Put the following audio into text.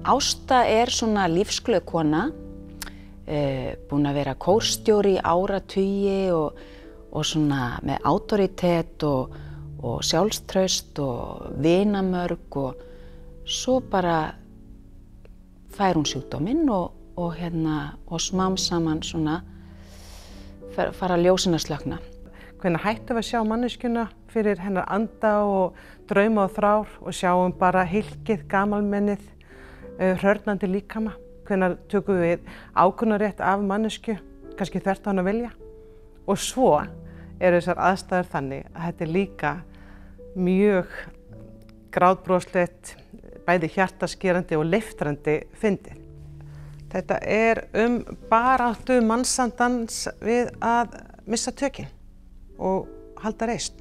Ásta svona lífsglöð kona, búin að vera kórstjóri í áratugi og svona með autoritet og sjálfstraust og vinamörg og svo bara fær hún sjúkdóminn og smám saman svona fara ljósin að slökkna. Hvenær hættum við að sjá manneskjuna fyrir hennar anda og drauma og þrár og sjáum bara hylkið, gamalmennið, hrörnandi líkama. Hvenær tökum við ákvörðunarrétt af manneskju, kannski þvert á hana vilja. Og svo eru þessar aðstæður þannig að þetta líka mjög grátbroslegt, bæði hjartaskerandi og leiftrandi fyndið. Þetta baráttu mannsandans við að missa tökin og halda reisn.